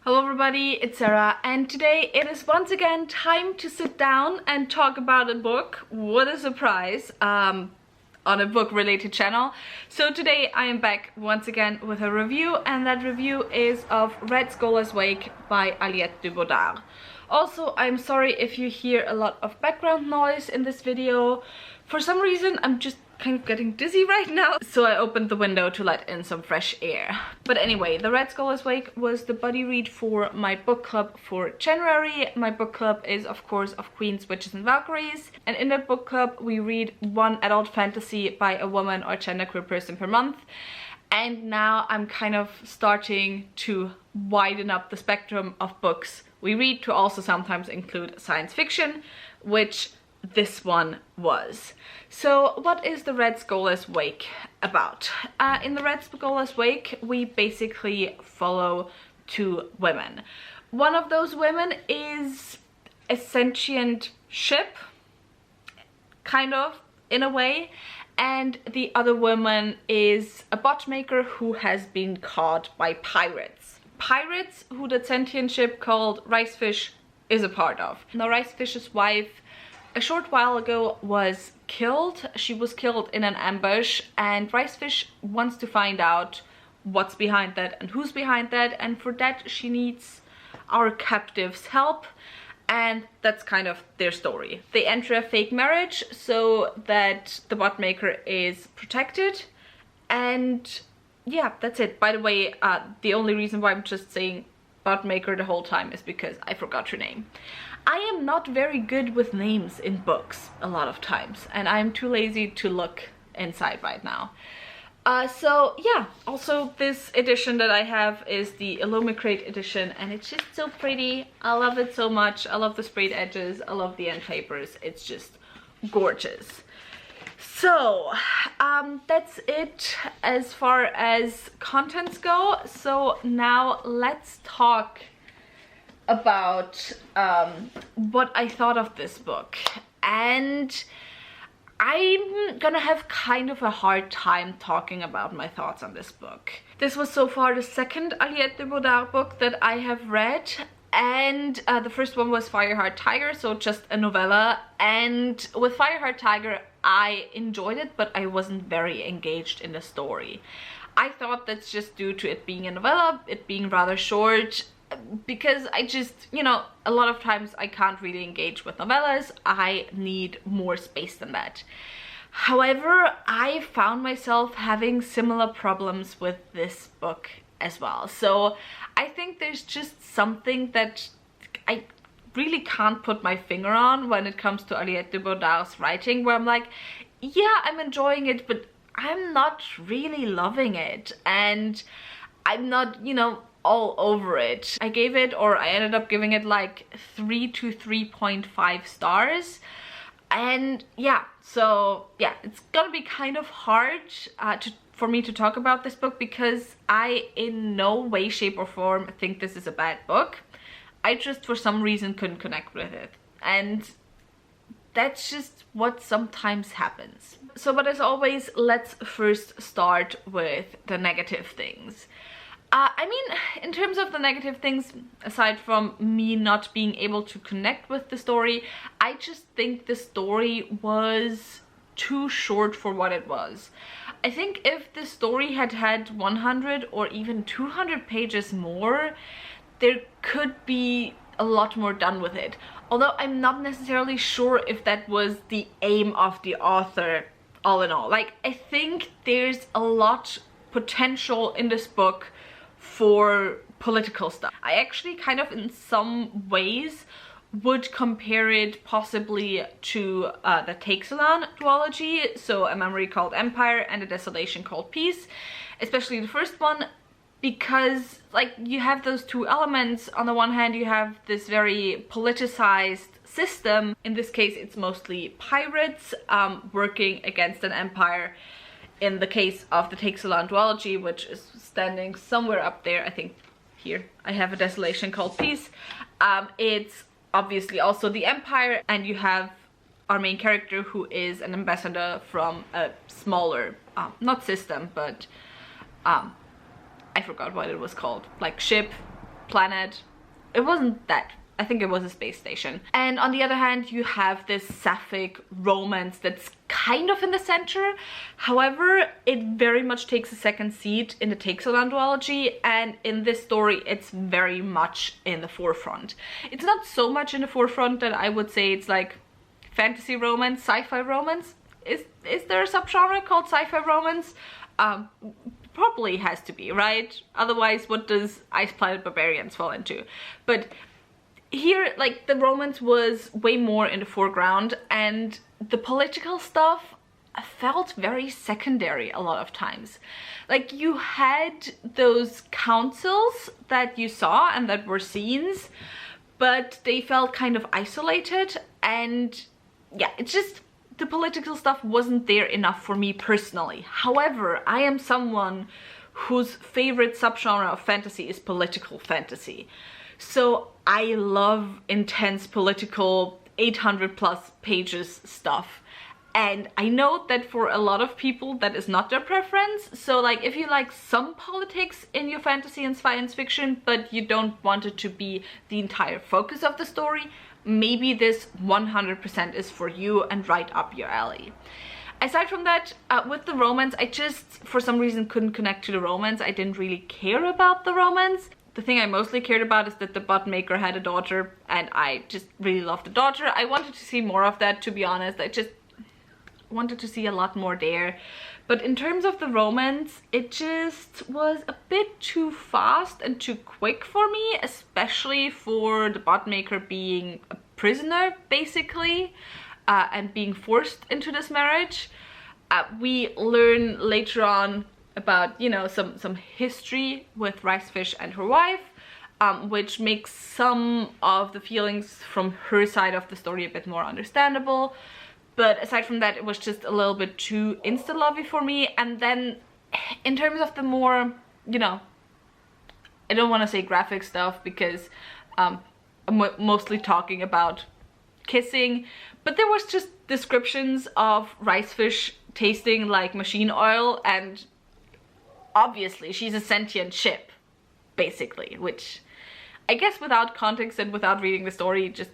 Hello everybody, it's Sarah, and today it is once again time to sit down and talk about a book. What a surprise, on a book related channel. So today I am back once again with a review, and that review is of Red Scholar's Wake by Aliette de Bodard. Also, I'm sorry if you hear a lot of background noise in this video. For some reason I'm just kind of getting dizzy right now, so I opened the window to let in some fresh air. But anyway, the Red Scholar's Wake was the buddy read for my book club for January. My book club is of course of Queens, Witches and Valkyries, and in that book club we read one adult fantasy by a woman or genderqueer person per month. And now I'm kind of starting to widen up the spectrum of books we read to also sometimes include science fiction, which this one was. So what is the Red Scholar's Wake about? In the Red Scholar's Wake we basically follow two women. One of those women is a sentient ship, kind of, in a way, and the other woman is a botmaker who has been caught by pirates. Pirates who the sentient ship called Ricefish is a part of. Now Ricefish's wife a short while ago was killed. She was killed in an ambush, and Ricefish wants to find out what's behind that and who's behind that, and for that she needs our captive's help, and that's kind of their story. They enter a fake marriage so that the botmaker is protected, and yeah, that's it. By the way, the only reason why I'm just saying botmaker the whole time is because I forgot her name. I am not very good with names in books a lot of times, and I'm too lazy to look inside right now. So yeah, also this edition that I have is the Illumicrate edition, and it's just so pretty. I love it so much. I love the sprayed edges, I love the end papers. It's just gorgeous. So that's it as far as contents go. So now let's talk about what I thought of this book. And I'm gonna have kind of a hard time talking about my thoughts on this book. This was so far the second Aliette de Bodard book that I have read, and the first one was Fireheart Tiger, so just a novella. And with Fireheart Tiger I enjoyed it, but I wasn't very engaged in the story. I thought that's just due to it being a novella, it being rather short, because I just, you know, a lot of times I can't really engage with novellas. I need more space than that. However, I found myself having similar problems with this book as well. So I think there's just something that I really can't put my finger on when it comes to Aliette de Bodard's writing, where I'm like, yeah, I'm enjoying it, but I'm not really loving it, and I'm not, you know, all over it. I gave it, or I ended up giving it like 3 to 3.5 stars. And yeah, so yeah, it's gonna be kind of hard for me to talk about this book, because I in no way, shape or form think this is a bad book. I just for some reason couldn't connect with it, and that's just what sometimes happens. So but as always, let's first start with the negative things. I mean, in terms of the negative things, aside from me not being able to connect with the story, I just think the story was too short for what it was. I think if the story had had 100 or even 200 pages more, there could be a lot more done with it. Although I'm not necessarily sure if that was the aim of the author, all in all. Like, I think there's a lot potential in this book for political stuff. I actually kind of in some ways would compare it possibly to the Texelan duology, so A Memory Called Empire and A Desolation Called Peace, especially the first one, because like you have those two elements. On the one hand you have this very politicized system, in this case it's mostly pirates working against an empire. In the case of the Texelan duology, which is standing somewhere up there, I think here I have A Desolation Called Peace, it's obviously also the empire, and you have our main character who is an ambassador from a smaller, not system, but I forgot what it was called, like ship, planet. It wasn't that. I think it was a space station. And on the other hand, you have this sapphic romance that's kind of in the center. However, it very much takes a second seat in the Take-So-Lan duology, and in this story, it's very much in the forefront. It's not so much in the forefront that I would say it's like fantasy romance, sci-fi romance. Is there a subgenre called sci-fi romance? Probably has to be, right? Otherwise, what does Ice Planet Barbarians fall into? But here, like, the romance was way more in the foreground, and the political stuff felt very secondary a lot of times. Like, you had those councils that you saw and that were scenes, but they felt kind of isolated, and yeah, it's just, the political stuff wasn't there enough for me personally. However, I am someone whose favorite subgenre of fantasy is political fantasy. So I love intense political 800 plus pages stuff. And I know that for a lot of people that is not their preference. So like, if you like some politics in your fantasy and science fiction, but you don't want it to be the entire focus of the story, maybe this 100% is for you and right up your alley. Aside from that, with the romance, I just, for some reason, couldn't connect to the romance. I didn't really care about the romance. The thing I mostly cared about is that the bot maker had a daughter, and I just really loved the daughter. I wanted to see more of that, to be honest. I just wanted to see a lot more there. But in terms of the romance, it just was a bit too fast and too quick for me, especially for the bot maker being a prisoner, basically, and being forced into this marriage. We learn later on about, you know, some history with Ricefish and her wife, which makes some of the feelings from her side of the story a bit more understandable. But aside from that, it was just a little bit too insta-lovey for me. And then in terms of the more, you know, I don't want to say graphic stuff because I'm mostly talking about kissing, but there was just descriptions of Ricefish tasting like machine oil, and obviously she's a sentient ship, basically, which I guess without context and without reading the story just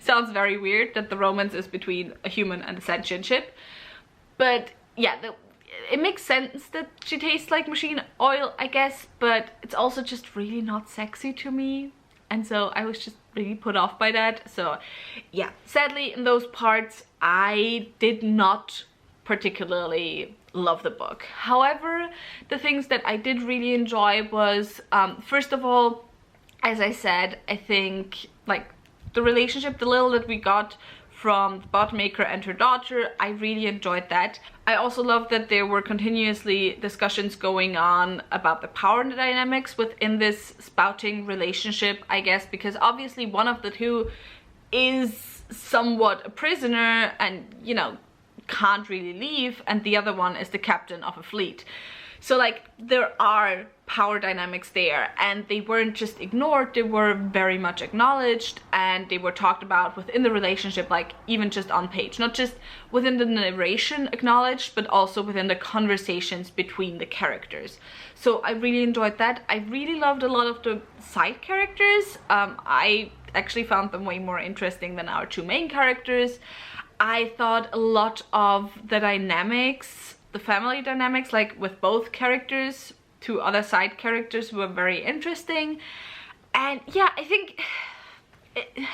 sounds very weird that the romance is between a human and a sentient ship. But yeah, it makes sense that she tastes like machine oil, I guess, but it's also just really not sexy to me. And so I was just really put off by that. So yeah, sadly in those parts I did not particularly love the book. However, the things that I did really enjoy was, first of all, as I said, I think like the relationship, the little that we got from the bot maker and her daughter, I really enjoyed that. I also loved that there were continuously discussions going on about the power dynamics within this spouting relationship, I guess, because obviously one of the two is somewhat a prisoner and, you know, can't really leave, and the other one is the captain of a fleet. So like, there are power dynamics there, and they weren't just ignored, they were very much acknowledged, and they were talked about within the relationship, like even just on page, not just within the narration acknowledged, but also within the conversations between the characters. So I really enjoyed that. I really loved a lot of the side characters. I actually found them way more interesting than our two main characters. I thought a lot of the dynamics, the family dynamics, like with both characters, two other side characters, were very interesting. And yeah, I think,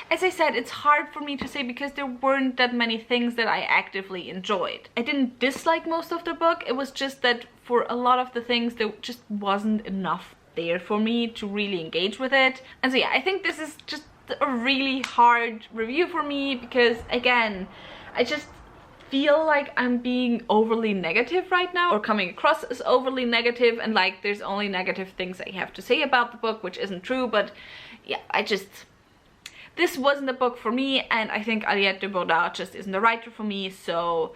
as I said, it's hard for me to say because there weren't that many things that I actively enjoyed. I didn't dislike most of the book, it was just that for a lot of the things there just wasn't enough there for me to really engage with it. And so yeah, I think this is just a really hard review for me because, again, I just feel like I'm being overly negative right now, or coming across as overly negative, and like there's only negative things I have to say about the book, which isn't true. But yeah, this wasn't a book for me, and I think Aliette de Bodard just isn't the writer for me. So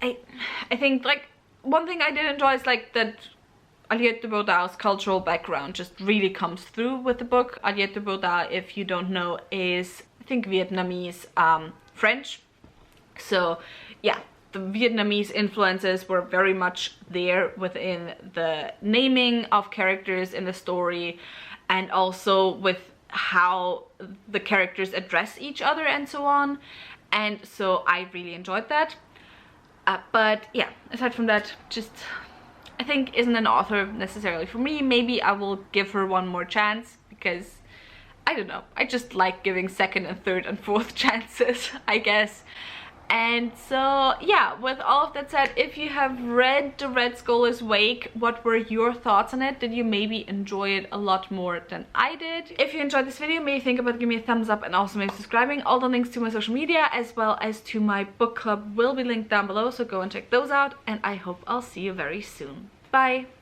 I think like one thing I did enjoy is like that Aliette de Bodard's cultural background just really comes through with the book. Aliette de Bodard, if you don't know, is I think Vietnamese, French. So yeah, the Vietnamese influences were very much there within the naming of characters in the story, and also with how the characters address each other and so on. And so I really enjoyed that. But yeah, aside from that, just I think isn't an author necessarily for me. Maybe I will give her one more chance, because I don't know, I just like giving second and third and fourth chances, I guess. And so yeah, with all of that said, if you have read The Red Scholar's Wake, what were your thoughts on it? Did you maybe enjoy it a lot more than I did? If you enjoyed this video, maybe think about giving me a thumbs up and also maybe subscribing. All the links to my social media as well as to my book club will be linked down below, so go and check those out, and I hope I'll see you very soon. Bye!